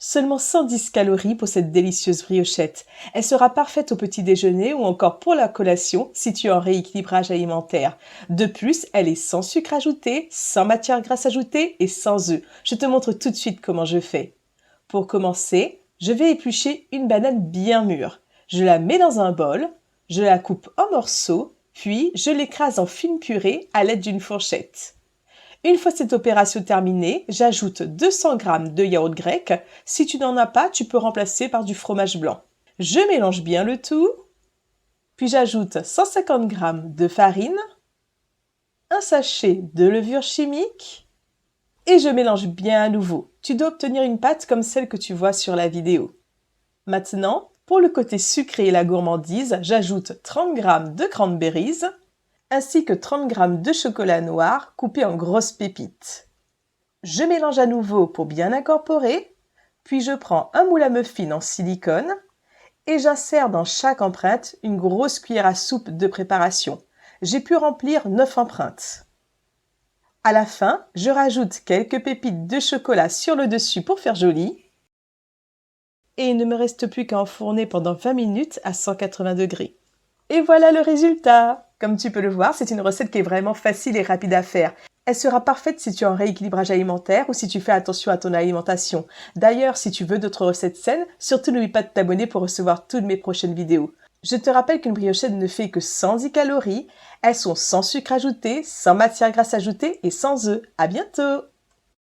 Seulement 110 calories pour cette délicieuse briochette. Elle sera parfaite au petit déjeuner ou encore pour la collation si tu es en rééquilibrage alimentaire. De plus, elle est sans sucre ajouté, sans matière grasse ajoutée et sans œufs. Je te montre tout de suite comment je fais. Pour commencer, je vais éplucher une banane bien mûre. Je la mets dans un bol, je la coupe en morceaux, puis je l'écrase en fine purée à l'aide d'une fourchette. Une fois cette opération terminée, j'ajoute 200 g de yaourt grec. Si tu n'en as pas, tu peux remplacer par du fromage blanc. Je mélange bien le tout, puis j'ajoute 150 g de farine, un sachet de levure chimique et je mélange bien à nouveau. Tu dois obtenir une pâte comme celle que tu vois sur la vidéo. Maintenant, pour le côté sucré et la gourmandise, j'ajoute 30 g de cranberries, ainsi que 30 g de chocolat noir coupé en grosses pépites. Je mélange à nouveau pour bien incorporer, puis je prends un moule à muffins en silicone et j'insère dans chaque empreinte une grosse cuillère à soupe de préparation. J'ai pu remplir 9 empreintes. À la fin, je rajoute quelques pépites de chocolat sur le dessus pour faire joli. Et il ne me reste plus qu'à enfourner pendant 20 minutes à 180 degrés. Et voilà le résultat! Comme tu peux le voir, c'est une recette qui est vraiment facile et rapide à faire. Elle sera parfaite si tu es en rééquilibrage alimentaire ou si tu fais attention à ton alimentation. D'ailleurs, si tu veux d'autres recettes saines, surtout n'oublie pas de t'abonner pour recevoir toutes mes prochaines vidéos. Je te rappelle qu'une briochette ne fait que 110 calories. Elles sont sans sucre ajouté, sans matière grasse ajoutée et sans œufs. À bientôt!